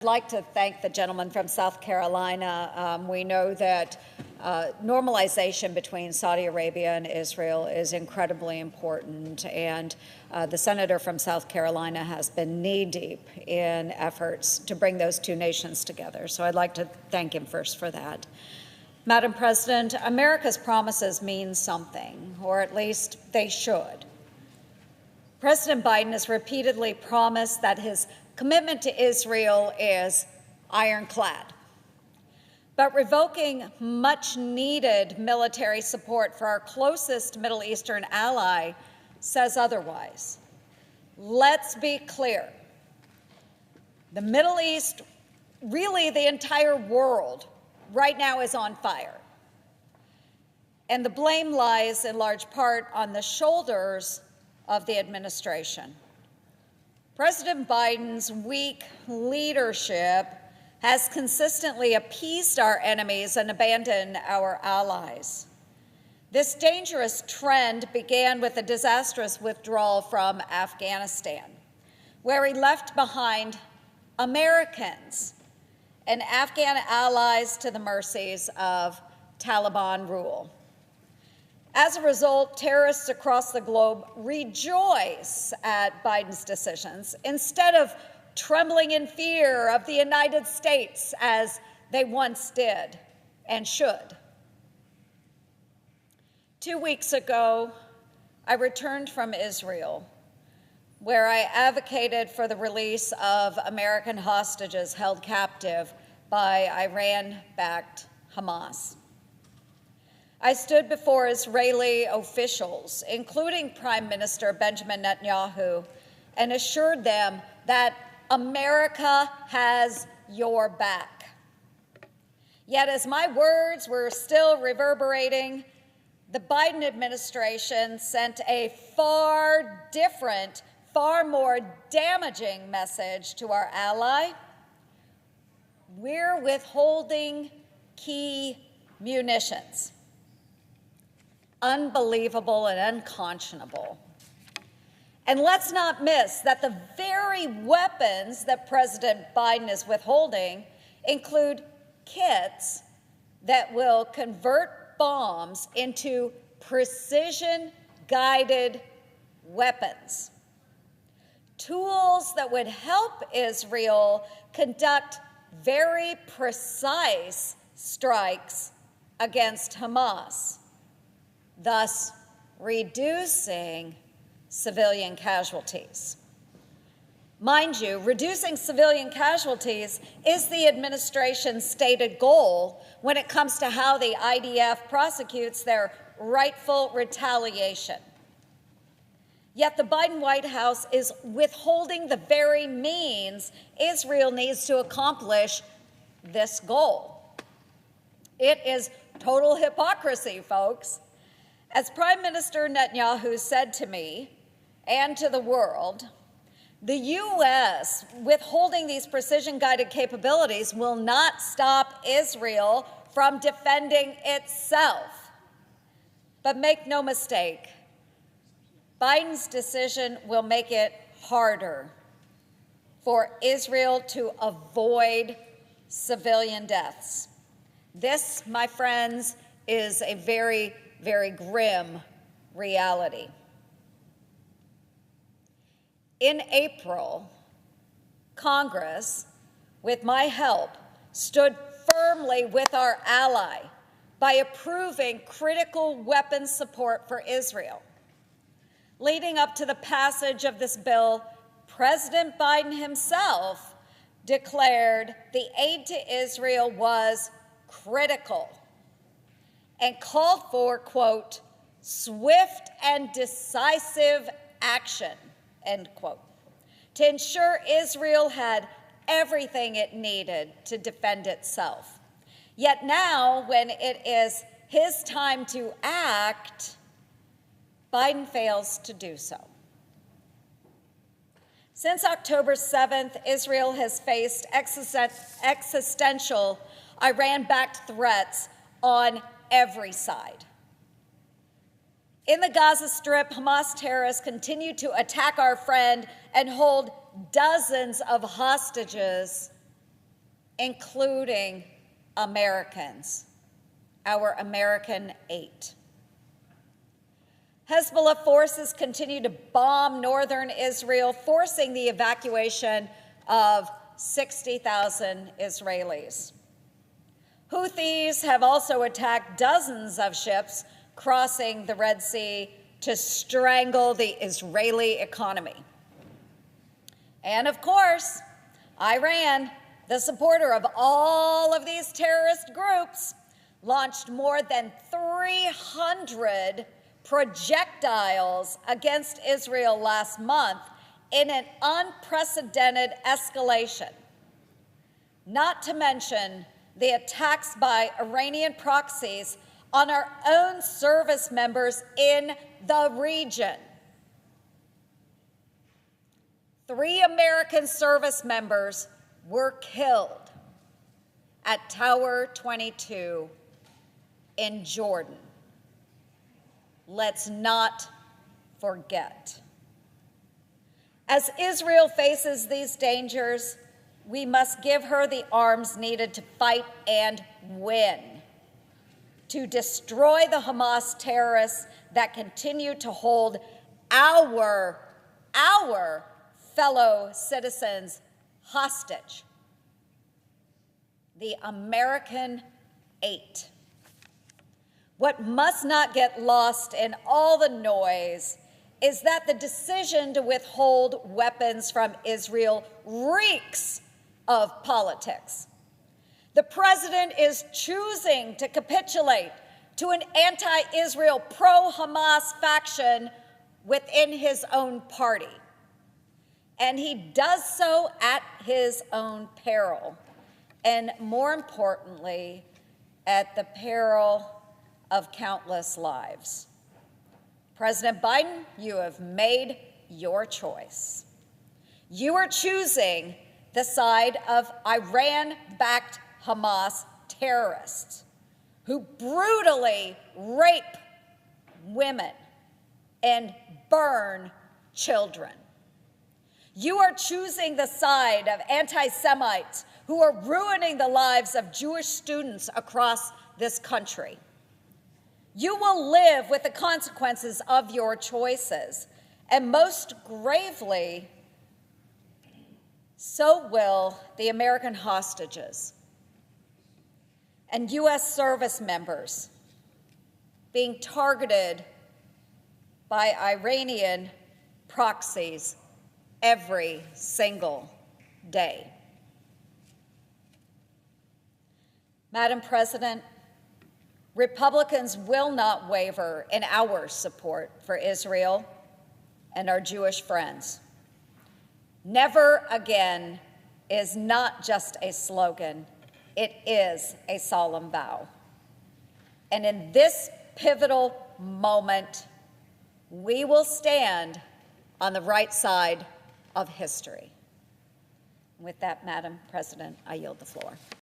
I'd like to thank the gentleman from South Carolina. We know that normalization between Saudi Arabia and Israel is incredibly important, and the senator from South Carolina has been knee-deep in efforts to bring those two nations together. So I'd like to thank him first for that. Madam President, America's promises mean something, or at least they should. President Biden has repeatedly promised that his commitment to Israel is ironclad. But revoking much-needed military support for our closest Middle Eastern ally says otherwise. Let's be clear. The Middle East, really the entire world, right now is on fire. And the blame lies in large part on the shoulders of the administration. President Biden's weak leadership has consistently appeased our enemies and abandoned our allies. This dangerous trend began with a disastrous withdrawal from Afghanistan, where he left behind Americans and Afghan allies to the mercies of Taliban rule. As a result, terrorists across the globe rejoice at Biden's decisions instead of trembling in fear of the United States as they once did and should. 2 weeks ago, I returned from Israel, where I advocated for the release of American hostages held captive by Iran-backed Hamas. I stood before Israeli officials, including Prime Minister Benjamin Netanyahu, and assured them that America has your back. Yet as my words were still reverberating, the Biden administration sent a far different, far more damaging message to our ally. We're withholding key munitions. Unbelievable and unconscionable. And let's not miss that the very weapons that President Biden is withholding include kits that will convert bombs into precision-guided weapons. Tools that would help Israel conduct very precise strikes against Hamas, thus reducing civilian casualties. Mind you, reducing civilian casualties is the administration's stated goal when it comes to how the IDF prosecutes their rightful retaliation. Yet the Biden White House is withholding the very means Israel needs to accomplish this goal. It is total hypocrisy, folks. As Prime Minister Netanyahu said to me and to the world, the U.S. withholding these precision-guided capabilities will not stop Israel from defending itself. But make no mistake, Biden's decision will make it harder for Israel to avoid civilian deaths. This, my friends, is a very, very grim reality. In April, Congress, with my help, stood firmly with our ally by approving critical weapons support for Israel. Leading up to the passage of this bill, President Biden himself declared the aid to Israel was critical and called for, quote, swift and decisive action, end quote, to ensure Israel had everything it needed to defend itself. Yet now, when it is his time to act, Biden fails to do so. Since October 7th, Israel has faced existential Iran-backed threats on every side. In the Gaza Strip, Hamas terrorists continue to attack our friend and hold dozens of hostages including Americans, our American 8. Hezbollah forces continue to bomb northern Israel, forcing the evacuation of 60,000 Israelis. Houthis have also attacked dozens of ships crossing the Red Sea to strangle the Israeli economy. And of course, Iran, the supporter of all of these terrorist groups, launched more than 300 projectiles against Israel last month in an unprecedented escalation, not to mention the attacks by Iranian proxies on our own service members in the region. 3 American service members were killed at Tower 22 in Jordan. Let's not forget. As Israel faces these dangers, we must give her the arms needed to fight and win, to destroy the Hamas terrorists that continue to hold our fellow citizens hostage. The American 8. What must not get lost in all the noise is that the decision to withhold weapons from Israel reeks of politics. The president is choosing to capitulate to an anti-Israel, pro-Hamas faction within his own party. And he does so at his own peril, and more importantly, at the peril of countless lives. President Biden, you have made your choice. You are choosing the side of Iran-backed Hamas terrorists who brutally rape women and burn children. You are choosing the side of anti-Semites who are ruining the lives of Jewish students across this country. You will live with the consequences of your choices, and most gravely, so will the American hostages and U.S. service members being targeted by Iranian proxies every single day. Madam President, Republicans will not waver in our support for Israel and our Jewish friends. Never again is not just a slogan, it is a solemn vow. And in this pivotal moment, we will stand on the right side of history. With that, Madam President, I yield the floor.